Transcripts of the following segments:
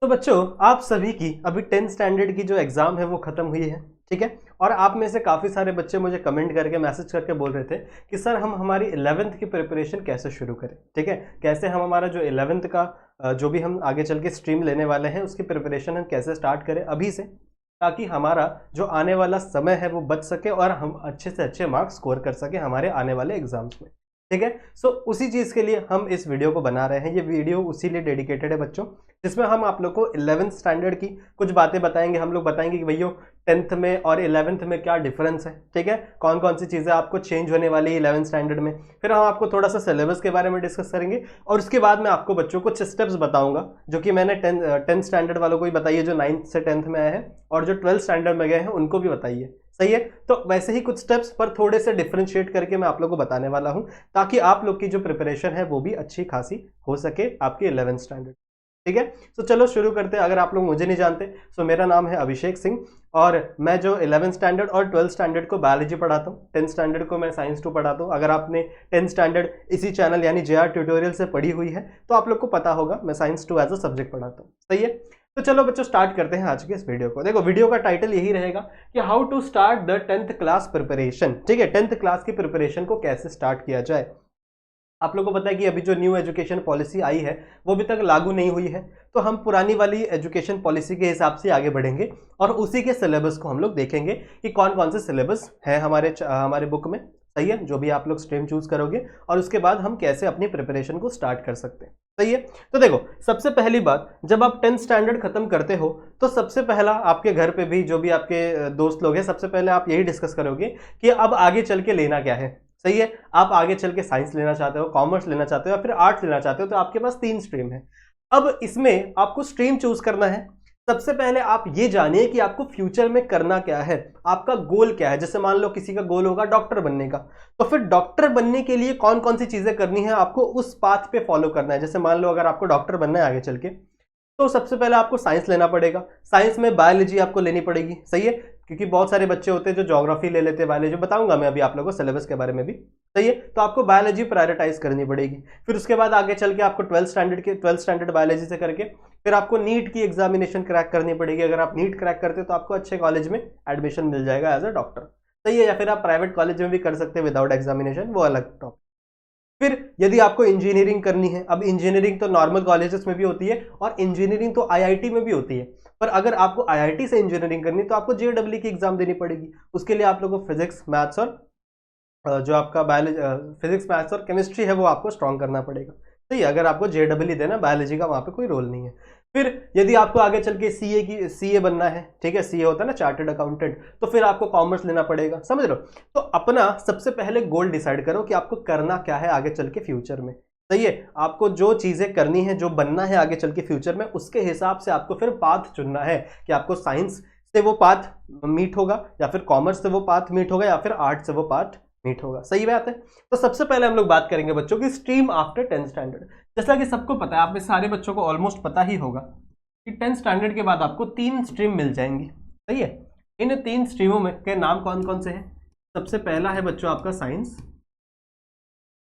तो बच्चों, आप सभी की अभी 10th स्टैंडर्ड की जो एग्जाम है वो खत्म हुई है, ठीक है। और आप में से काफ़ी सारे बच्चे मुझे कमेंट करके मैसेज करके बोल रहे थे कि सर हम हमारी 11th की प्रिपरेशन कैसे शुरू करें, ठीक है। कैसे हम हमारा जो 11th का जो भी हम आगे चल के स्ट्रीम लेने वाले हैं उसकी प्रिपरेशन हम कैसे स्टार्ट करें अभी से, ताकि हमारा जो आने वाला समय है वो बच सके और हम अच्छे से अच्छे मार्क्स स्कोर कर सके हमारे आने वाले एग्जाम्स में, ठीक है। सो उसी चीज़ के लिए हम इस वीडियो को बना रहे हैं। ये वीडियो उसी लिए डेडिकेटेड है बच्चों, जिसमें हम आप लोग को 11th स्टैंडर्ड की कुछ बातें बताएंगे। हम लोग बताएंगे कि भैया 10th में और 11th में क्या डिफरेंस है, ठीक है। कौन कौन सी चीज़ें आपको चेंज होने वाली है 11th स्टैंडर्ड में। फिर हम आपको थोड़ा सा सिलेबस के बारे में डिस्कस करेंगे और उसके बाद मैं आपको बच्चों कुछ स्टेप्स बताऊंगा जो कि मैंने 10th स्टैंडर्ड वालों को भी बताइए, जो 9th से 10th में आए हैं, और जो 12th स्टैंडर्ड में गए हैं उनको भी बताइए, सही है। तो वैसे ही कुछ स्टेप्स पर थोड़े से डिफरेंशिएट करके मैं आप लोग को बताने वाला हूं, ताकि आप लोग की जो प्रिपरेशन है वो भी अच्छी खासी हो सके आपकी 11th स्टैंडर्ड, ठीक है। तो चलो शुरू करते हैं। अगर आप लोग मुझे नहीं जानते तो मेरा नाम है अभिषेक सिंह और मैं जो 11th स्टैंडर्ड और 12th स्टैंडर्ड को बायोलॉजी पढ़ाता हूँ, 10th स्टैंडर्ड को मैं साइंस 2 पढ़ाता हूँ। अगर आपने 10th स्टैंडर्ड इसी चैनल यानी JR ट्यूटोरियल से पढ़ी हुई है तो आप लोग को पता होगा मैं साइंस 2 एज अ सब्जेक्ट पढ़ाता हूँ, सही है। तो चलो बच्चों स्टार्ट करते हैं आज के इस वीडियो को। देखो वीडियो का टाइटल यही रहेगा कि how to start the 10th class preparation, ठीक है। 10th क्लास की प्रिपरेशन को कैसे स्टार्ट किया जाए। आप लोगों को पता है कि अभी जो न्यू एजुकेशन पॉलिसी आई है वो अभी तक लागू नहीं हुई है, तो हम पुरानी वाली एजुकेशन पॉलिसी के हिसाब से आगे बढ़ेंगे और उसी के सिलेबस को हम लोग देखेंगे कि कौन कौन से सिलेबस है हमारे बुक में, सही है, जो भी आप लोग स्ट्रीम चूज करोगे, और उसके बाद हम कैसे अपनी प्रिपरेशन को स्टार्ट कर सकते हैं, सही है। तो देखो सबसे पहली बात, जब आप 10th स्टैंडर्ड खत्म करते हो तो सबसे पहला आपके घर पे भी जो भी आपके दोस्त लोग हैं, सबसे पहले आप यही डिस्कस करोगे कि अब आगे चल के लेना क्या है, सही है। आप आगे चल के साइंस लेना चाहते हो, कॉमर्स लेना चाहते हो या फिर आर्ट्स लेना चाहते हो, तो आपके पास 3 स्ट्रीम है। अब इसमें आपको स्ट्रीम चूज करना है। सबसे पहले आप ये जानिए कि आपको फ्यूचर में करना क्या है, आपका गोल क्या है। जैसे मान लो किसी का गोल होगा डॉक्टर बनने का, तो फिर डॉक्टर बनने के लिए कौन कौन सी चीजें करनी है, आपको उस पाथ पे फॉलो करना है। जैसे मान लो अगर आपको डॉक्टर बनना है आगे चल के, तो सबसे पहले आपको साइंस लेना पड़ेगा। साइंस में बायोलॉजी आपको लेनी पड़ेगी, सही है, क्योंकि बहुत सारे बच्चे होते हैं जो ज्योग्राफी ले लेते हैं, बायोलॉजी बताऊंगा मैं अभी आप लोगों को सिलेबस के बारे में भी, सही है। तो आपको बायोलॉजी प्रायोरिटाइज करनी पड़ेगी। फिर उसके बाद आगे चल के आपको 12th स्टैंडर्ड बायोलॉजी से करके फिर आपको नीट की एग्जामिनेशन क्रैक करनी पड़ेगी। अगर आप नीट क्रैक करते हो तो आपको अच्छे कॉलेज में एडमिशन मिल जाएगा एज अ डॉक्टर, सही है। या फिर आप प्राइवेट कॉलेज में भी कर सकते हैं विदाउट एग्जामिनेशन, वो अलग टॉपिक। फिर यदि आपको इंजीनियरिंग करनी है, अब इंजीनियरिंग तो नॉर्मल कॉलेजेस में भी होती है और इंजीनियरिंग तो आईआईटी में भी होती है, पर अगर आपको आईआईटी से इंजीनियरिंग करनी तो आपको जेईई की एग्जाम देनी पड़ेगी। उसके लिए आप लोगों को फिजिक्स मैथ्स और जो आपका बायोलॉजी फिजिक्स मैथ्स और केमिस्ट्री है वो आपको स्ट्रॉन्ग करना पड़ेगा, सही है। अगर आपको जेईई देना, बायोलॉजी का वहां पे कोई रोल नहीं है। फिर यदि आपको आगे चल के सीए बनना है, ठीक है, सीए होता है ना चार्टर्ड अकाउंटेंट, तो फिर आपको कॉमर्स लेना पड़ेगा, समझ लो। तो अपना सबसे पहले गोल डिसाइड करो कि आपको करना क्या है आगे चल के फ्यूचर में, सही है। आपको जो चीजें करनी है, जो बनना है आगे चल के फ्यूचर में, उसके हिसाब से आपको फिर पाथ चुनना है कि आपको साइंस से वो पाथ मीट होगा या फिर कॉमर्स से वो पाथ मीट होगा या फिर आर्ट्स से वो पाथ मीट होगा, सही बात है। तो सबसे पहले हम लोग बात करेंगे बच्चों की स्ट्रीम आफ्टर 10th स्टैंडर्ड। जैसा कि सबको पता है, आप में सारे बच्चों को ऑलमोस्ट पता ही होगा कि 10th स्टैंडर्ड के बाद आपको 3 स्ट्रीम मिल जाएंगी, सही है। इन 3 स्ट्रीमों में के नाम कौन कौन से हैं। सबसे पहला है बच्चों आपका साइंस,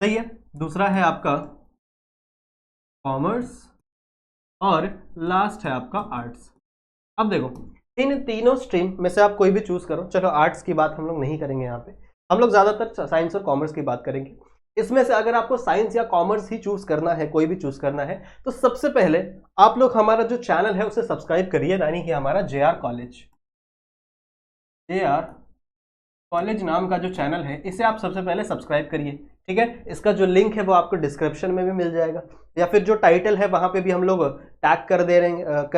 सही है। दूसरा है आपका कॉमर्स और लास्ट है आपका आर्ट्स। अब देखो इन तीनों स्ट्रीम में से आप कोई भी चूज करो। चलो आर्ट्स की बात हम लोग नहीं करेंगे, यहाँ पे हम लोग ज्यादातर साइंस और कॉमर्स की बात करेंगे। इसमें से अगर आपको साइंस या कॉमर्स ही चूज करना है, कोई भी चूज करना है, तो सबसे पहले आप लोग हमारा जो चैनल है उसे सब्सक्राइब करिए, यानी कि हमारा JR कॉलेज नाम का जो चैनल है इसे आप सबसे पहले सब्सक्राइब करिए, ठीक है। इसका जो लिंक है वो आपको डिस्क्रिप्शन में भी मिल जाएगा, या फिर जो टाइटल है वहां पे भी हम लोग टैग कर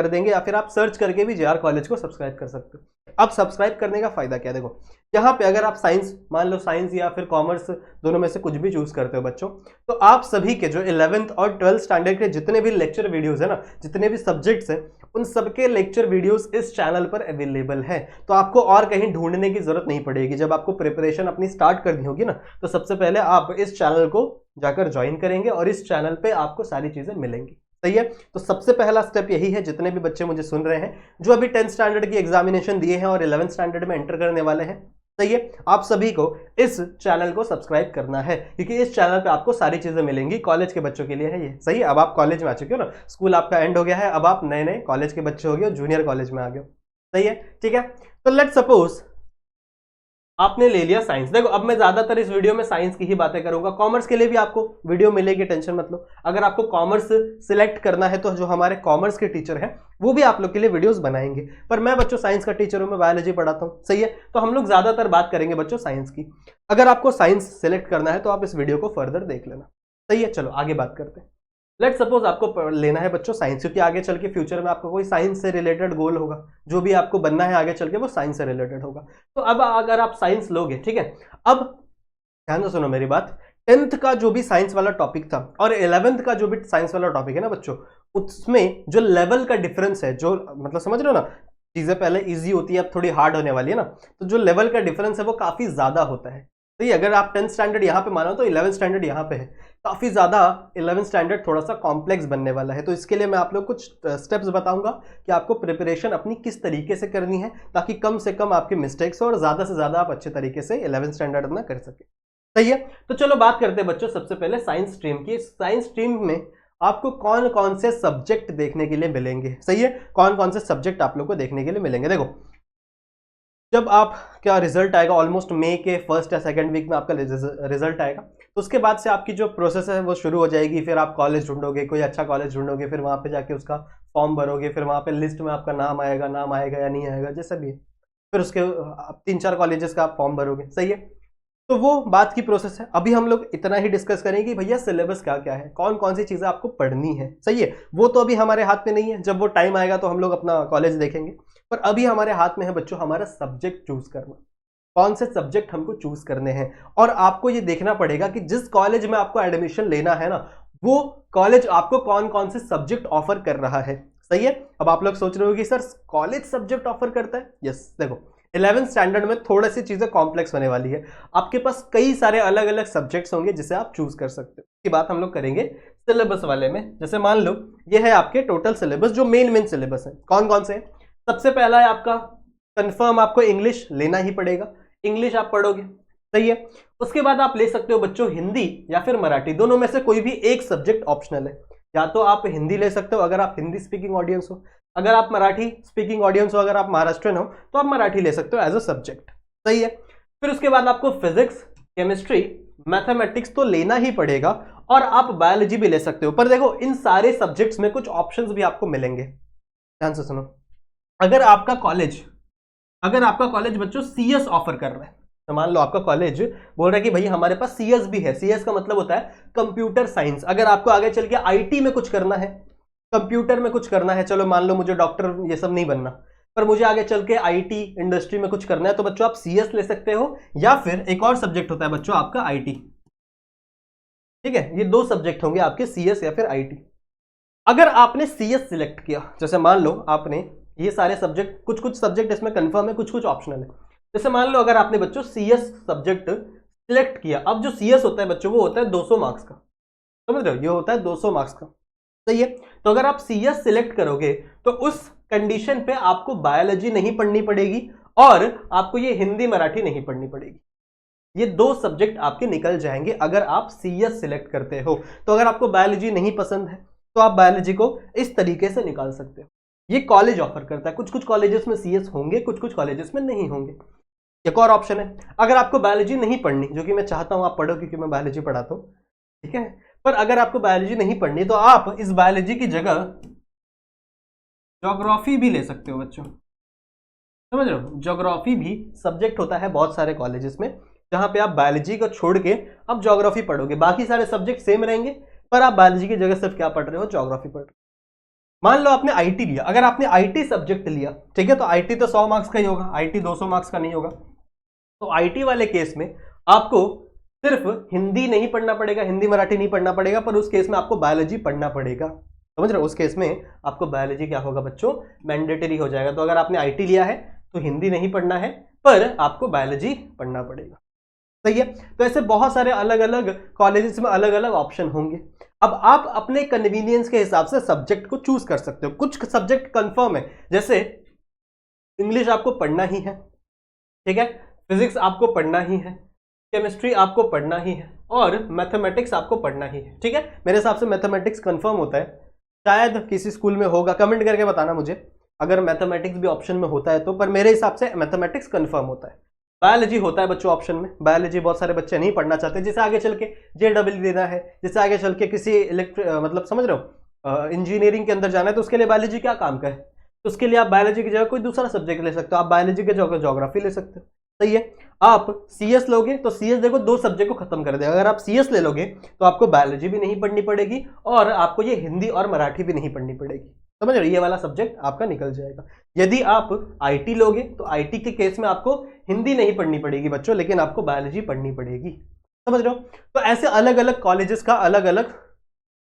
देंगे, या फिर आप सर्च करके भी JR कॉलेज को सब्सक्राइब कर सकते हो। अब सब्सक्राइब करने का फायदा क्या है, देखो यहाँ पे अगर आप साइंस, मान लो साइंस या फिर कॉमर्स, दोनों में से कुछ भी चूज करते हो बच्चों, तो आप सभी के जो 11th और 12th स्टैंडर्ड के जितने भी लेक्चर वीडियोस है ना, जितने भी सब्जेक्ट्स हैं, उन सबके लेक्चर वीडियोस इस चैनल पर अवेलेबल है। तो आपको और कहीं ढूंढने की जरूरत नहीं पड़ेगी। जब आपको प्रिपरेशन अपनी स्टार्ट करनी होगी ना, तो सबसे पहले आप इस चैनल को जाकर ज्वाइन करेंगे और इस चैनल पे आपको सारी चीजें मिलेंगी, सही है। तो सबसे पहला स्टेप यही है, जितने भी बच्चे मुझे सुन रहे हैं जो अभी 10th स्टैंडर्ड की एग्जामिनेशन दिए हैं और 11th स्टैंडर्ड में एंटर करने वाले हैं, सही है। आप सभी को इस चैनल को सब्सक्राइब करना है क्योंकि इस चैनल पे आपको सारी चीजें मिलेंगी, कॉलेज के बच्चों के लिए है ये। सही है, अब आप कॉलेज में आ चुके हो ना, स्कूल आपका एंड हो गया है, अब आप नए नए कॉलेज के बच्चे हो गए, जूनियर कॉलेज में आ गए हो। सही है, ठीक है। तो लेट्स सपोज आपने ले लिया साइंस। देखो अब मैं ज्यादातर इस वीडियो में साइंस की ही बातें करूंगा, कॉमर्स के लिए भी आपको वीडियो मिलेगी, टेंशन मत लो। अगर आपको कॉमर्स सिलेक्ट करना है तो जो हमारे कॉमर्स के टीचर हैं वो भी आप लोग के लिए वीडियोस बनाएंगे, पर मैं बच्चों साइंस का टीचर हूं, मैं बायोलॉजी पढ़ाता हूं। सही है, तो हम लोग ज्यादातर बात करेंगे बच्चों साइंस की। अगर आपको साइंस सिलेक्ट करना है तो आप इस वीडियो को फर्दर देख लेना। सही है, चलो आगे बात करते हैं। लेट सपोज आपको लेना है बच्चों साइंस, क्योंकि आगे चल के फ्यूचर में आपका कोई साइंस से रिलेटेड गोल होगा, जो भी आपको बनना है आगे चल के वो साइंस से रिलेटेड होगा। तो अब अगर आप साइंस लोगे, ठीक है, अब ध्यान से सुनो मेरी बात। 10th का जो भी साइंस वाला टॉपिक था और 11th का जो भी साइंस वाला टॉपिक है ना बच्चों, उसमें जो लेवल का डिफरेंस है, जो मतलब समझ रहे हो ना, चीजें पहले इजी होती है अब थोड़ी हार्ड होने वाली है ना, तो जो लेवल का डिफरेंस है वो काफी ज्यादा होता है। तो ये अगर आप 10th स्टैंडर्ड यहाँ पे मानो तो 11th स्टैंडर्ड यहाँ पे है, काफी ज्यादा 11th स्टैंडर्ड थोड़ा सा कॉम्प्लेक्स बनने वाला है। तो इसके लिए मैं आप लोग कुछ स्टेप्स बताऊंगा कि आपको प्रिपरेशन अपनी किस तरीके से करनी है ताकि कम से कम आपके मिस्टेक्स हो और ज्यादा से ज्यादा आप अच्छे तरीके से 11th स्टैंडर्ड अपना कर सके। सही है, तो चलो बात करते हैं बच्चों सबसे पहले साइंस स्ट्रीम की। साइंस स्ट्रीम में आपको कौन कौन से सब्जेक्ट देखने के लिए मिलेंगे। सही है, कौन कौन से सब्जेक्ट आप लोग को देखने के लिए मिलेंगे। देखो जब आप क्या रिजल्ट आएगा ऑलमोस्ट मई के फर्स्ट या सेकंड वीक में आपका रिजल्ट आएगा, तो उसके बाद से आपकी जो प्रोसेस है वो शुरू हो जाएगी। फिर आप कॉलेज ढूंढोगे, कोई अच्छा कॉलेज ढूंढोगे, फिर वहां पे जाके उसका फॉर्म भरोगे, फिर वहां पे लिस्ट में आपका नाम आएगा या नहीं आएगा जैसा भी है, फिर उसके 3-4 कॉलेजेस का आप फॉर्म भरोगे। सही है, तो वो बात की प्रोसेस है। अभी हम लोग इतना ही डिस्कस करेंगे कि भैया सिलेबस क्या क्या है, कौन कौन सी चीजें आपको पढ़नी है। सही है, वो तो अभी हमारे हाथ में नहीं है, जब वो टाइम आएगा तो हम लोग अपना कॉलेज देखेंगे। पर अभी हमारे हाथ में है बच्चों हमारा सब्जेक्ट चूज करना, कौन से सब्जेक्ट हमको चूज करने हैं। और आपको ये देखना पड़ेगा कि जिस कॉलेज में आपको एडमिशन लेना है ना, वो कॉलेज आपको कौन कौन से सब्जेक्ट ऑफर कर रहा है। सही है, अब आप लोग सोच रहे हो कि सर कॉलेज सब्जेक्ट ऑफर करता है। यस, देखो 11th स्टैंडर्ड में थोड़ी सी चीजें कॉम्प्लेक्स होने वाली है, आपके पास कई सारे अलग अलग सब्जेक्ट्स होंगे जिसे आप चूज कर सकते हो। की बात हम लोग करेंगे सिलेबस वाले में। जैसे मान लो ये है आपके टोटल सिलेबस, जो मेन सिलेबस है कौन कौन से। सबसे पहला है आपका कंफर्म, आपको इंग्लिश लेना ही पड़ेगा, इंग्लिश आप पढ़ोगे। सही है, उसके बाद आप ले सकते हो बच्चों हिंदी या फिर मराठी, दोनों में से कोई भी एक सब्जेक्ट ऑप्शनल है। या तो आप हिंदी ले सकते हो अगर आप हिंदी स्पीकिंग ऑडियंस हो, अगर आप मराठी स्पीकिंग ऑडियंस हो, अगर आप महाराष्ट्रन हो तो आप मराठी ले सकते हो एज अ सब्जेक्ट। सही है, फिर उसके बाद आपको फिजिक्स, केमिस्ट्री, मैथमेटिक्स तो लेना ही पड़ेगा और आप बायोलॉजी भी ले सकते हो। पर देखो इन सारे सब्जेक्ट्स में कुछ ऑप्शंस भी आपको मिलेंगे, ध्यान से सुनो। अगर आपका कॉलेज बच्चों सीएस ऑफर कर रहा है, तो मान लो आपका कॉलेज बोल रहा है कि भाई हमारे पास सीएस भी है। सीएस का मतलब होता है कंप्यूटर साइंस। अगर आपको आगे चल के आईटी में कुछ करना है, कंप्यूटर में कुछ करना है, चलो मान लो मुझे डॉक्टर ये सब नहीं बनना, पर मुझे आगे चल के आईटी इंडस्ट्री में कुछ करना है, तो बच्चों आप सीएस ले सकते हो। या फिर एक और सब्जेक्ट होता है बच्चों आपका आईटी। ठीक है, ये दो सब्जेक्ट होंगे आपके, सीएस या फिर आईटी। अगर आपने सीएस सिलेक्ट किया, जैसे मान लो आपने ये सारे सब्जेक्ट, कुछ कुछ सब्जेक्ट इसमें कंफर्म है, कुछ कुछ ऑप्शनल है। जैसे मान लो अगर आपने बच्चों सीएस सब्जेक्ट सिलेक्ट किया, अब जो सीएस होता है बच्चों वो होता है 200 मार्क्स का, समझ रहे हो, ये होता है 200 मार्क्स का। सही है, तो अगर आप सीएस सिलेक्ट करोगे तो उस कंडीशन पे आपको बायोलॉजी नहीं पढ़नी पड़ेगी और आपको ये हिंदी मराठी नहीं पढ़नी पड़ेगी। ये दो सब्जेक्ट आपके निकल जाएंगे अगर आप सीएस सिलेक्ट करते हो। तो अगर आपको बायोलॉजी नहीं पसंद है तो आप बायोलॉजी को इस तरीके से निकाल सकते हो। ये कॉलेज ऑफर करता है, कुछ कुछ कॉलेजेस में सीएस होंगे, कुछ कुछ कॉलेजेस में नहीं होंगे। एक और ऑप्शन है, अगर आपको बायोलॉजी नहीं पढ़नी, जो कि मैं चाहता हूं आप पढ़ो क्योंकि मैं बायोलॉजी पढ़ाता हूं, ठीक है, पर अगर आपको बायोलॉजी नहीं पढ़नी तो आप इस बायोलॉजी की जगह ज्योग्राफी भी ले सकते हो बच्चों। समझ रहे हो, ज्योग्राफी भी सब्जेक्ट होता है बहुत सारे कॉलेजेस में, जहां पे आप बायोलॉजी को छोड़ के आप ज्योग्राफी पढ़ोगे। बाकी सारे सब्जेक्ट सेम रहेंगे पर आप बायोलॉजी की जगह सिर्फ क्या पढ़ रहे हो, ज्योग्राफी पढ़ रहे हो। मान लो आपने आईटी लिया, अगर आपने आईटी सब्जेक्ट लिया, ठीक है, तो आईटी तो 100 मार्क्स का ही होगा, आईटी 200 मार्क्स का नहीं होगा। तो आईटी वाले केस में आपको सिर्फ हिंदी नहीं पढ़ना पड़ेगा, हिंदी मराठी नहीं पढ़ना पड़ेगा, पर उस केस में आपको बायोलॉजी पढ़ना पड़ेगा। समझ रहे हो, उस केस में आपको बायोलॉजी क्या होगा बच्चों, मैंडेटरी हो जाएगा। तो अगर आपने आईटी लिया है तो हिंदी नहीं पढ़ना है पर आपको बायोलॉजी पढ़ना पड़ेगा। सही है, तो ऐसे बहुत सारे अलग अलग कॉलेजेस में अलग अलग ऑप्शन होंगे। अब आप अपने कन्वीनियंस के हिसाब से सब्जेक्ट को चूज कर सकते हो। कुछ सब्जेक्ट कंफर्म है, जैसे इंग्लिश आपको पढ़ना ही है, ठीक है, फिजिक्स आपको पढ़ना ही है, केमिस्ट्री आपको पढ़ना ही है, और मैथमेटिक्स आपको पढ़ना ही है। ठीक है, मेरे हिसाब से मैथमेटिक्स कंफर्म होता है, शायद किसी स्कूल में होगा, कमेंट करके बताना मुझे अगर मैथमेटिक्स भी ऑप्शन में होता है तो, पर मेरे हिसाब से मैथमेटिक्स कंफर्म होता है। बायोलॉजी होता है बच्चों ऑप्शन में, बायोलॉजी बहुत सारे बच्चे नहीं पढ़ना चाहते, जैसे आगे चल के JEE देना है, जैसे आगे चल के किसी मतलब समझ रहे हो इंजीनियरिंग के अंदर जाना है, तो उसके लिए बायोलॉजी क्या काम का है, तो उसके लिए आप बायोलॉजी की जगह कोई दूसरा सब्जेक्ट ले सकते हो, आप बायोलॉजी के जगह ज्योग्राफी ले सकते हो। सही है, आप CS लोगे तो CS देखो 2 सब्जेक्ट को खत्म कर देगा। अगर आप CS ले लोगे तो आपको बायोलॉजी भी नहीं पढ़नी पड़ेगी और आपको ये हिंदी और मराठी भी नहीं पढ़नी पड़ेगी। समझ रहे हो, ये वाला सब्जेक्ट आपका निकल जाएगा। यदि आप IT लोगे तो IT के केस में आपको हिंदी नहीं पढ़नी पड़ेगी बच्चों, लेकिन आपको बायोलॉजी पढ़नी पड़ेगी। समझ रहे हो, तो ऐसे अलग अलग कॉलेजेस का अलग अलग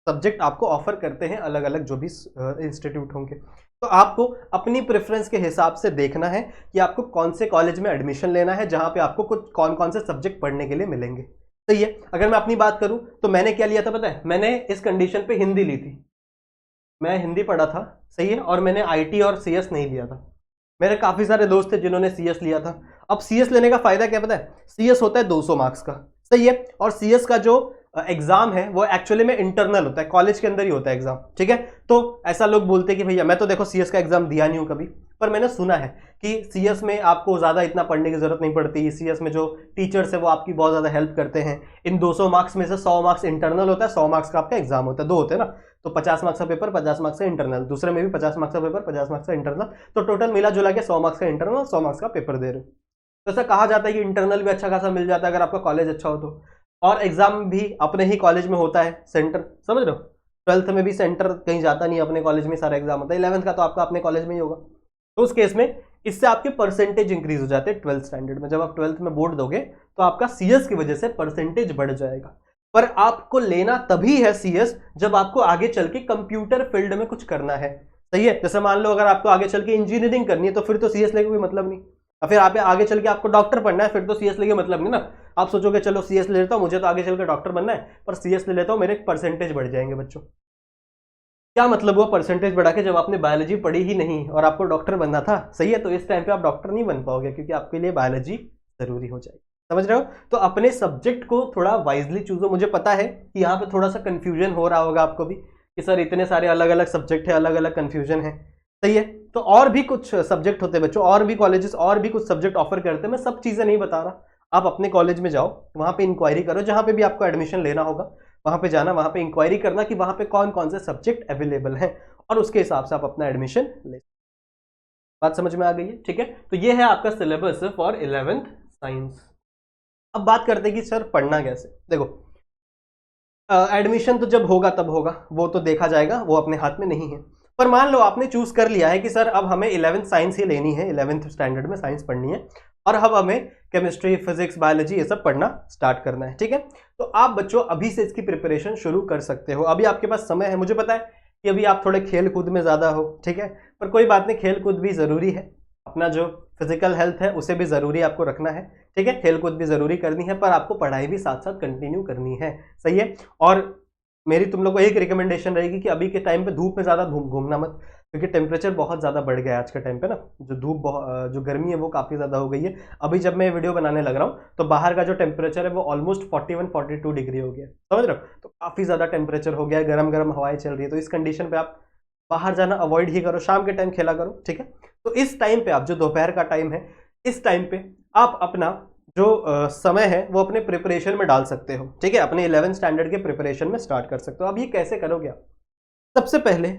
सब्जेक्ट आपको ऑफर करते हैं, अलग अलग जो भी इंस्टीट्यूट होंगे। तो आपको अपनी प्रेफरेंस के हिसाब से देखना है कि आपको कौन से कॉलेज में एडमिशन लेना है, जहां पे आपको कुछ कौन कौन से सब्जेक्ट पढ़ने के लिए मिलेंगे। सही है, अगर मैं अपनी बात करूं तो मैंने क्या लिया था पता है, मैंने इस कंडीशन पे हिंदी ली थी, मैं हिंदी पढ़ा था। सही है, और मैंने IT और CS नहीं लिया था। मेरे काफी सारे दोस्त थे जिन्होंने CS लिया था। अब CS लेने का फायदा क्या पता है, CS होता है 200 मार्क्स का। सही है, और CS का जो एग्जाम है वो एक्चुअली में इंटरनल होता है, कॉलेज के अंदर ही होता है एग्जाम। ठीक है, तो ऐसा लोग बोलते हैं कि भैया मैं तो देखो CS का एग्जाम दिया नहीं हूं कभी, पर मैंने सुना है कि CS में आपको ज्यादा इतना पढ़ने की जरूरत नहीं पड़ती। CS में जो टीचर्स है वो आपकी बहुत ज्यादा हेल्प करते हैं। इन 200 मार्क्स में से 100 मार्क्स इंटरनल होता है, 100 मार्क्स का आपका एग्जाम होता है, 2 होते हैं ना, तो 50 मार्क्स का पेपर, 50 मार्क्स का इंटरनल, दूसरे में भी 50 मार्क्स का पेपर, 50 मार्क्स का इंटरनल, तो टोटल मिला जुला के 100 मार्क्स का इंटरनल, 100 मार्क्स का पेपर दे रहे हो। तो ऐसा कहा जाता है कि इंटरनल भी अच्छा खासा मिल जाता है अगर आपका कॉलेज अच्छा हो तो, और एग्जाम भी अपने ही कॉलेज में होता है, सेंटर। समझ रहे हो, 12th में भी सेंटर कहीं जाता नहीं, अपने कॉलेज में सारा एग्जाम होता है। 11th का तो आपका अपने कॉलेज में ही होगा। तो उस केस में इससे आपके परसेंटेज इंक्रीज हो जाते हैं 12th स्टैंडर्ड में। जब आप 12th में बोर्ड दोगे तो आपका CS की वजह से परसेंटेज बढ़ जाएगा। पर आपको लेना तभी है CS जब आपको आगे चल के कंप्यूटर फील्ड में कुछ करना है। सही है, जैसे मान लो अगर आपको आगे चल के इंजीनियरिंग करनी है तो फिर तो CS लेके कोई मतलब नहीं, और फिर आप आगे चल के आपको डॉक्टर बनना है, फिर तो CS लेके मतलब नहीं ना। आप सोचोगे चलो CS ले लेता हूं, मुझे तो आगे चल के डॉक्टर बनना है, पर CS ले लेता हूं, मेरे परसेंटेज बढ़ जाएंगे। बच्चों क्या मतलब हुआ परसेंटेज बढ़ा के, जब आपने बायोलॉजी पढ़ी ही नहीं और आपको डॉक्टर बनना था। सही है, तो इस टाइम पे आप डॉक्टर नहीं बन पाओगे क्योंकि आपके लिए बायोलॉजी जरूरी हो जाएगी। समझ रहे हो, तो अपने सब्जेक्ट को थोड़ा वाइजली चूज हो। मुझे पता है कि यहाँ पे थोड़ा सा कंफ्यूजन हो रहा होगा आपको भी कि सर इतने सारे अलग अलग सब्जेक्ट है, अलग अलग कंफ्यूजन है। सही है, तो और भी कुछ सब्जेक्ट होते हैं बच्चों, और भी कॉलेजेस और भी कुछ सब्जेक्ट ऑफर करते हैं। मैं सब चीजें नहीं बता रहा, आप अपने कॉलेज में जाओ, वहां पे इंक्वायरी करो, जहां पे भी आपको एडमिशन लेना होगा वहां पे जाना, वहां पे इंक्वायरी करना कि वहां पे कौन कौन से सब्जेक्ट अवेलेबल हैं, और उसके हिसाब से आप अपना एडमिशन ले। बात समझ में आ गई है? ठीक है, तो ये है आपका सिलेबस फॉर 11th साइंस। अब बात करते हैं कि सर पढ़ना कैसे। देखो एडमिशन तो जब होगा तब होगा, वो तो देखा जाएगा, वो अपने हाथ में नहीं है। पर मान लो आपने चूज कर लिया है कि सर अब हमें 11th साइंस ही लेनी है, 11th स्टैंडर्ड में साइंस पढ़नी है, और अब हमें केमिस्ट्री, फिजिक्स, बायोलॉजी ये सब पढ़ना स्टार्ट करना है। ठीक है, तो आप बच्चों अभी से इसकी प्रिपरेशन शुरू कर सकते हो। अभी आपके पास समय है, मुझे पता है कि अभी आप थोड़े खेल कूद में ज्यादा हो। ठीक है, पर कोई बात नहीं, खेल कूद भी जरूरी है, अपना जो फिजिकल हेल्थ है उसे भी जरूरी आपको रखना है। ठीक है, खेल कूद भी जरूरी करनी है, पर आपको पढ़ाई भी साथ साथ कंटिन्यू करनी है। सही है, और मेरी तुम लोग को एक रिकमेंडेशन रहेगी कि अभी के टाइम पे धूप में ज्यादा घूमना मत, क्योंकि टेम्परेचर बहुत ज्यादा बढ़ गया है आज के टाइम पे ना, जो गर्मी है वो काफी ज्यादा हो गई है। अभी जब मैं वीडियो बनाने लग रहा हूँ तो बाहर का जो टेम्परेचर है वो ऑलमोस्ट 41-42 डिग्री हो गया, समझ रहे हो, तो काफी ज्यादा टेम्परेचर हो गया है, गर्म गर्म हवाएं चल रही है। तो इस कंडीशन पे आप बाहर जाना अवॉइड ही करो, शाम के टाइम खेला करो। ठीक है, तो इस टाइम पे आप, जो दोपहर का टाइम है, इस टाइम पे आप अपना जो समय है वो अपने प्रिपरेशन में डाल सकते हो। ठीक है, अपने 11th स्टैंडर्ड के प्रिपरेशन में स्टार्ट कर सकते हो। अब ये कैसे करोगे आप? सबसे पहले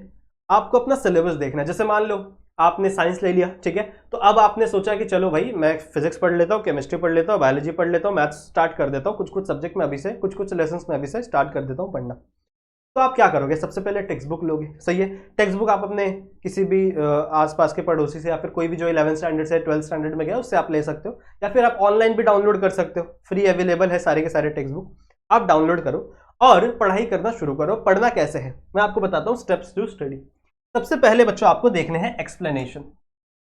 आपको अपना सिलेबस देखना है। जैसे मान लो आपने साइंस ले लिया, ठीक है, तो अब आपने सोचा कि चलो भाई मैं फिजिक्स पढ़ लेता हूँ, केमिस्ट्री पढ़ लेता हूँ, बायोलॉजी पढ़ लेता हूँ, मैथ्स स्टार्ट कर देता हूँ, कुछ कुछ सब्जेक्ट में अभी से, कुछ कुछ लेसन्स में अभी से स्टार्ट कर देता हूँ पढ़ना। तो आप क्या करोगे? सबसे पहले टेक्स्ट बुक लोगे। सही है, टेक्स्ट बुक आप अपने किसी भी आसपास के पड़ोसी से, या फिर कोई भी जो 11th स्टैंडर्ड से 12th स्टैंडर्ड में गया उससे आप ले सकते हो, या फिर आप ऑनलाइन भी डाउनलोड कर सकते हो, फ्री अवेलेबल है सारे के सारे टेक्स्ट बुक। आप डाउनलोड करो और पढ़ाई करना शुरू करो। पढ़ना कैसे है मैं आपको बताता हूँ, स्टेप्स टू स्टडी। सबसे पहले बच्चों आपको देखने हैं एक्सप्लेनेशन।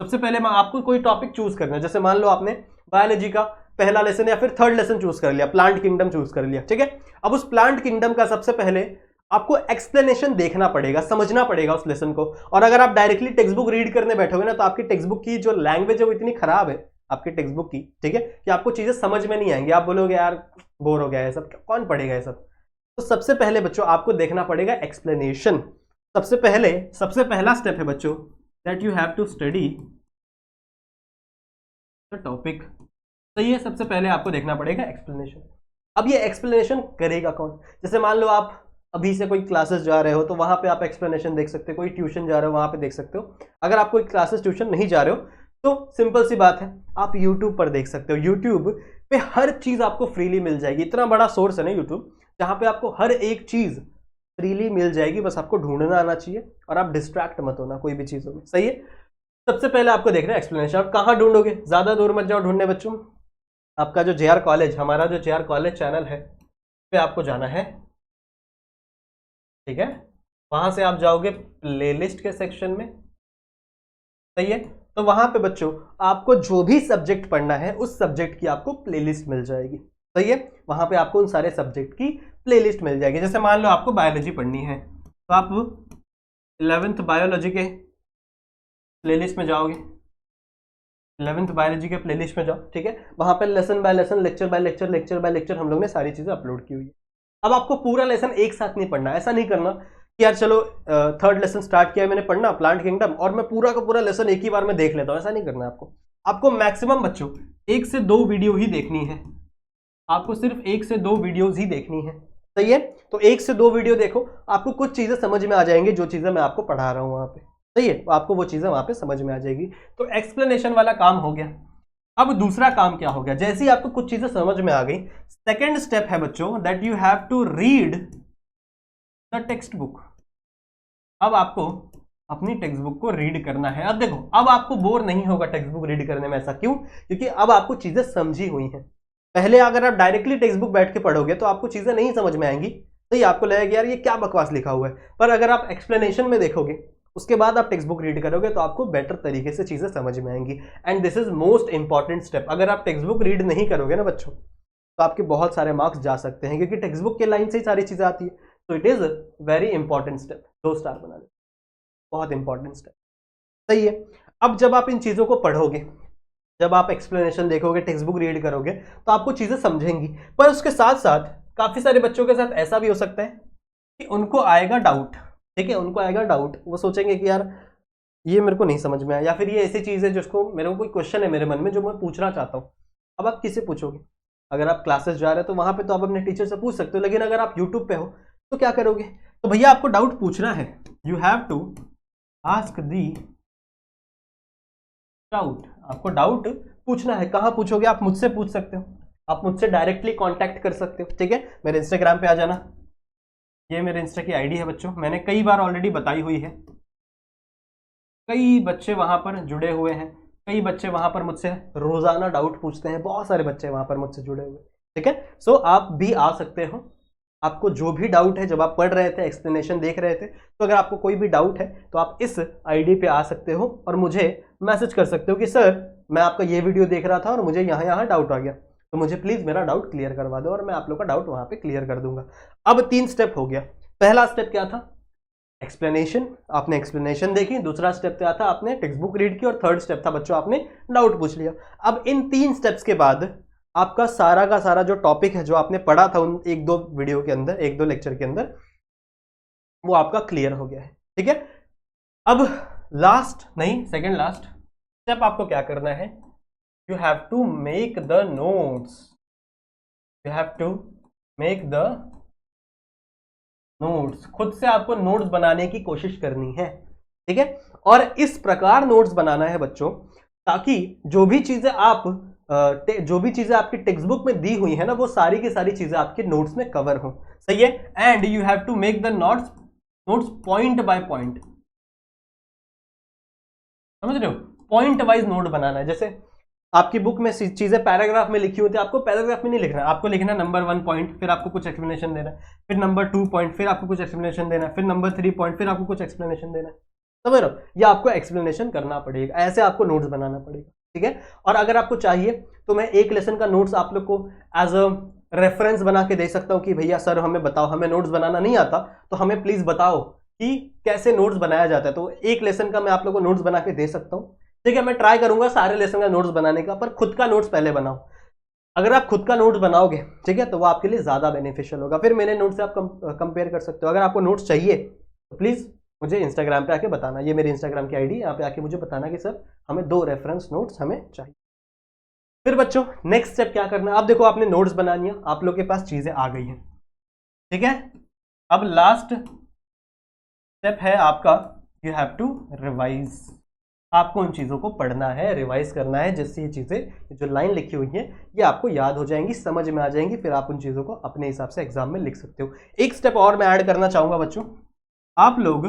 सबसे पहले मैं आपको कोई टॉपिक चूज करना है, जैसे मान लो आपने बायोलॉजी का पहला लेसन या फिर थर्ड लेसन चूज कर लिया, प्लांट किंगडम चूज कर लिया। ठीक है, अब उस प्लांट किंगडम का सबसे पहले आपको एक्सप्लेनेशन देखना पड़ेगा, समझना पड़ेगा उस लेसन को। और अगर आप डायरेक्टली टेक्स्ट बुक रीड करने बैठोगे ना, तो आपकी टेक्स्ट बुक की जो लैंग्वेज है वो इतनी खराब है, आपकी टेक्स्ट बुक की, ठीक है, कि आपको चीजें समझ में नहीं आएंगी, आप बोलोगे यार बोर हो गया है सब, कौन पढ़ेगा ये सब। तो सबसे पहले बच्चों आपको देखना पड़ेगा एक्सप्लेनेशन। सबसे पहला स्टेप है बच्चों that you have to study the topic. सही है, सबसे पहले आपको देखना पड़ेगा एक्सप्लेनेशन। अब ये एक्सप्लेनेशन करेगा कौन? जैसे मान लो आप अभी से कोई क्लासेस जा रहे हो तो वहां पे आप एक्सप्लेनेशन देख सकते हो, कोई ट्यूशन जा रहे हो वहां पे देख सकते हो। अगर आप कोई क्लासेस ट्यूशन नहीं जा रहे हो तो सिंपल सी बात है, आप यूट्यूब पर देख सकते हो। यूट्यूब पे हर चीज आपको फ्रीली मिल जाएगी, इतना बड़ा सोर्स है ना यूट्यूब, जहां पे आपको हर एक चीज फ्रीली मिल जाएगी, बस आपको ढूंढना आना चाहिए और आप डिस्ट्रैक्ट मत होना कोई भी चीजों में। सही है, सबसे पहले आपको देखना है एक्सप्लेनेशन। आप कहां ढूंढोगे? ज्यादा दूर मत जाओ ढूंढने बच्चों, आपका जो JR कॉलेज, हमारा जो JR कॉलेज चैनल है पे आपको जाना है, ठीक है। वहां से आप जाओगे प्लेलिस्ट के सेक्शन में, सही है। तो वहां पे बच्चों आपको जो भी सब्जेक्ट पढ़ना है उस सब्जेक्ट की आपको प्लेलिस्ट मिल जाएगी, सही है। वहां पे आपको उन सारे सब्जेक्ट की प्लेलिस्ट मिल जाएगी। जैसे मान लो आपको बायोलॉजी पढ़नी है तो आप 11th बायोलॉजी के प्लेलिस्ट में जाओगे, 11th बायोलॉजी के प्लेलिस्ट में जाओ, ठीक है। वहां पर lesson by lesson, lecture by lecture, lecture by lecture हम लोग ने सारी चीजें अपलोड की हुई है। अब आपको पूरा लेसन एक साथ नहीं पढ़ना, ऐसा नहीं करना कि यार चलो 3rd लेसन स्टार्ट किया मैंने पढ़ना प्लांट किंगडम और मैं पूरा का पूरा लेसन एक ही बार में देख लेता हूं, ऐसा नहीं करना है आपको। आपको मैक्सिमम बच्चों 1 से 2 वीडियो ही देखनी है, आपको सिर्फ 1 से 2 वीडियोज ही देखनी है, सही है। तो 1 से 2 वीडियो देखो, आपको कुछ चीजें समझ में आ जाएंगी, जो चीजें मैं आपको पढ़ा रहा हूं वहां पे, सही है, तो आपको वो चीजें वहां पे समझ में आ जाएगी। तो एक्सप्लेनेशन वाला काम हो गया। अब दूसरा काम क्या हो गया? जैसे ही आपको कुछ चीजें समझ में आ गई, सेकेंड स्टेप है बच्चों that you have to read the text book. अब आपको अपनी टेक्स्ट बुक को रीड करना है। अब देखो, अब आपको बोर नहीं होगा टेक्स्ट बुक रीड करने में। ऐसा क्यों? क्योंकि अब आपको चीजें समझी हुई हैं। पहले अगर आप डायरेक्टली टेक्स्ट बुक बैठ के पढ़ोगे तो आपको चीजें नहीं समझ में आएंगी, सही, आपको लगेगा यार ये क्या बकवास लिखा हुआ है। पर अगर आप एक्सप्लेनेशन में देखोगे, उसके बाद आप टेक्स्ट बुक रीड करोगे तो आपको बेटर तरीके से चीजें समझ में आएंगी। And this is most important step. अगर आप टेक्स्ट बुक रीड नहीं करोगे ना बच्चों तो आपके बहुत सारे मार्क्स जा सकते हैं, क्योंकि टेक्स्ट बुक के लाइन से ही सारी चीजें आती है। तो it is very important step, 2 star बना ले, बहुत इंपॉर्टेंट स्टेप, सही है। अब जब आप इन चीजों को पढ़ोगे, जब आप एक्सप्लेनेशन देखोगे, टेक्स्ट बुक रीड करोगे तो आपको चीजें समझेंगी। पर उसके साथ साथ काफी सारे बच्चों के साथ ऐसा भी हो सकता है कि उनको आएगा डाउट, ठीक है, उनको आएगा डाउट, वो सोचेंगे कि यार ये मेरे को नहीं समझ में आया, या फिर ये ऐसी चीज है जिसको मेरे को कोई क्वेश्चन है मेरे मन में जो मैं पूछना चाहता हूँ। अब आप किससे पूछोगे? अगर आप क्लासेस जा रहे हो तो वहां पे तो आप अपने टीचर से पूछ सकते हो, लेकिन अगर आप यूट्यूब पे हो तो क्या करोगे? तो भैया आपको डाउट पूछना है, you have to ask the doubt. आपको डाउट पूछना है। कहां पूछोगे? आप मुझसे पूछ सकते हो, आप मुझसे डायरेक्टली कांटेक्ट कर सकते हो, ठीक है। मेरे इंस्टाग्राम पे आ जाना, ये मेरे इंस्टा की आईडी है बच्चों, मैंने कई बार ऑलरेडी बताई हुई है। कई बच्चे वहां पर जुड़े हुए हैं, कई बच्चे वहां पर मुझसे रोजाना डाउट पूछते हैं, बहुत सारे बच्चे वहां पर मुझसे जुड़े हुए, ठीक है। सो आप भी आ सकते हो, आपको जो भी डाउट है, जब आप पढ़ रहे थे, एक्सप्लेनेशन देख रहे थे, तो अगर आपको कोई भी डाउट है तो आप इस आईडी पे आ सकते हो और मुझे मैसेज कर सकते हो कि सर मैं आपका ये वीडियो देख रहा था और मुझे यहाँ डाउट आ गया, तो मुझे प्लीज मेरा डाउट क्लियर करवा दो, और मैं आप लोग का डाउट वहां पे क्लियर कर दूंगा। अब 3 स्टेप हो गया। पहला स्टेप क्या था? एक्सप्लेनेशन, आपने एक्सप्लेनेशन देखी। दूसरा स्टेप क्या था? आपने टेक्स्ट बुक रीड की। और थर्ड स्टेप था बच्चों आपने डाउट पूछ लिया। अब इन 3 स्टेप्स के बाद आपका सारा का सारा जो टॉपिक है, जो आपने पढ़ा था उन 1-2 वीडियो के अंदर, 1-2 लेक्चर के अंदर, वो आपका क्लियर हो गया है, ठीक है। अब लास्ट नहीं, सेकंड लास्ट स्टेप आपको क्या करना है? You have to make the notes, you have to make the notes. खुद से आपको नोट्स बनाने की कोशिश करनी है, ठीक है। और इस प्रकार नोट्स बनाना है बच्चों, ताकि जो भी चीजें आपकी टेक्स्ट बुक में दी हुई है ना, वो सारी की सारी चीजें आपके नोट्स में कवर हो, सही है। And you have to make the notes point by point, समझ रहे हो? पॉइंट वाइज नोट बनाना है। जैसे आपकी बुक में चीजें पैराग्राफ में लिखी होती है, आपको पैराग्राफ में नहीं लिखना है, आपको लिखना है नंबर 1 पॉइंट, फिर आपको कुछ एक्सप्लेनेशन देना है, फिर नंबर 2 पॉइंट, फिर आपको कुछ एक्सप्लेनेशन देना है, फिर नंबर 3 पॉइंट, फिर आपको कुछ एक्सप्लेनेशन देना है, समझ रहे हो? ये आपको एक्सप्लेनेशन करना पड़ेगा, ऐसे आपको नोट्स बनाना पड़ेगा, ठीक है। और अगर आपको चाहिए तो मैं एक लेसन का नोट्स आप लोग को एज अ रेफरेंस बना के दे सकता हूं कि भैया सर हमें बताओ, हमें नोट्स बनाना नहीं आता तो हमें प्लीज बताओ कि कैसे नोट्स बनाया जाता है। तो एक लेसन का मैं आप लोग को नोट्स बना के दे सकता हूं, ठीक है, मैं ट्राई करूंगा सारे लेसन का नोट्स बनाने का, पर खुद का नोट्स पहले बनाओ। अगर आप खुद का नोट्स बनाओगे, ठीक है, तो वो आपके लिए ज्यादा बेनिफिशियल होगा। फिर मेरे नोट्स से आप कंपेयर कर सकते हो। अगर आपको नोट्स चाहिए तो प्लीज मुझे इंस्टाग्राम पे आके बताना, ये मेरी इंस्टाग्राम की आईडी, यहाँ पे आके मुझे बताना कि सर हमें 2 रेफरेंस नोट्स हमें चाहिए। फिर बच्चों नेक्स्ट स्टेप क्या करना है? आप देखो, आपने नोट्स बना लिया, आप लोग के पास चीजें आ गई हैं, ठीक है। अब लास्ट स्टेप है आपका, यू हैव टू रिवाइज। आपको उन चीज़ों को पढ़ना है, रिवाइज करना है, जिससे ये चीज़ें जो लाइन लिखी हुई हैं ये आपको याद हो जाएंगी, समझ में आ जाएंगी, फिर आप उन चीज़ों को अपने हिसाब से एग्जाम में लिख सकते हो। एक स्टेप और मैं ऐड करना चाहूंगा बच्चों, आप लोग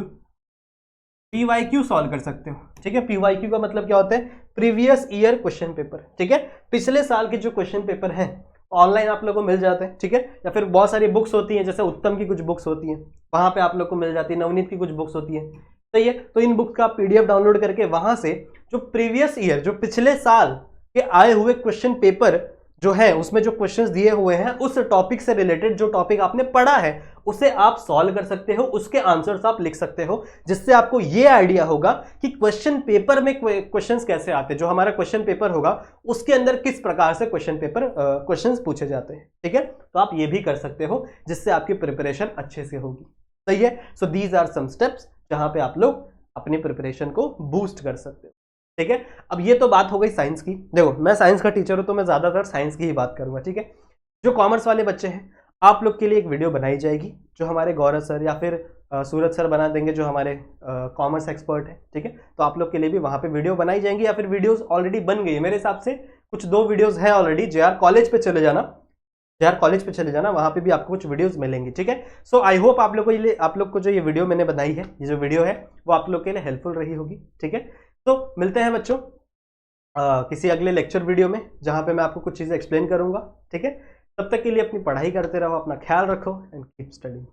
PYQ सॉल्व कर सकते हो, ठीक है। PYQ का मतलब क्या होता है? प्रीवियस ईयर क्वेश्चन पेपर, ठीक है। पिछले साल के जो क्वेश्चन पेपर हैं ऑनलाइन आप लोगों को मिल जाते हैं, ठीक है। या फिर बहुत सारी बुक्स होती हैं, जैसे उत्तम की कुछ बुक्स होती हैं, वहां पे आप लोग को मिल जाती है, नवनीत की कुछ बुक्स होती है, सही है। तो इन बुक्स का आप PDF डाउनलोड करके वहां से जो प्रीवियस ईयर, जो पिछले साल के आए हुए क्वेश्चन पेपर जो है, उसमें जो क्वेश्चंस दिए हुए हैं उस टॉपिक से रिलेटेड जो टॉपिक आपने पढ़ा है उसे आप सॉल्व कर सकते हो, उसके आंसर्स आप लिख सकते हो, जिससे आपको ये आइडिया होगा कि क्वेश्चन पेपर में क्वेश्चंस कैसे आते हैं, जो हमारा क्वेश्चन पेपर होगा उसके अंदर किस प्रकार से क्वेश्चंस पूछे जाते हैं, ठीक है। तो आप ये भी कर सकते हो, जिससे आपकी प्रिपरेशन अच्छे से होगी, सही है। So these are some steps जहां पे आप लोग अपनी प्रिपरेशन को बूस्ट कर सकते हो, ठीक है। अब ये तो बात हो गई साइंस की। देखो मैं साइंस का टीचर हूं तो मैं ज्यादातर साइंस की ही बात करूंगा, ठीक है। जो कॉमर्स वाले बच्चे हैं, आप लोग के लिए एक वीडियो बनाई जाएगी, जो हमारे गौरव सर या फिर सूरज सर बना देंगे, जो हमारे कॉमर्स एक्सपर्ट है, ठीक है। तो आप लोग के लिए भी वहां पे वीडियो बनाई जाएंगी, या फिर वीडियोस ऑलरेडी बन गई है मेरे हिसाब से, कुछ 2 वीडियोस है ऑलरेडी। JR कॉलेज पे चले जाना, JR कॉलेज पे चले जाना, वहां पे भी आपको कुछ वीडियोस मिलेंगी, ठीक है। सो आई होप आप लोग को जो ये वीडियो मैंने बनाई है, ये जो वीडियो है वो आप लोग के लिए हेल्पफुल रही होगी, ठीक है। तो मिलते हैं बच्चों किसी अगले लेक्चर वीडियो में, जहां पे मैं आपको कुछ चीजें एक्सप्लेन करूंगा, ठीक है। तब तक के लिए अपनी पढ़ाई करते रहो, अपना ख्याल रखो एंड कीप स्टडिंग।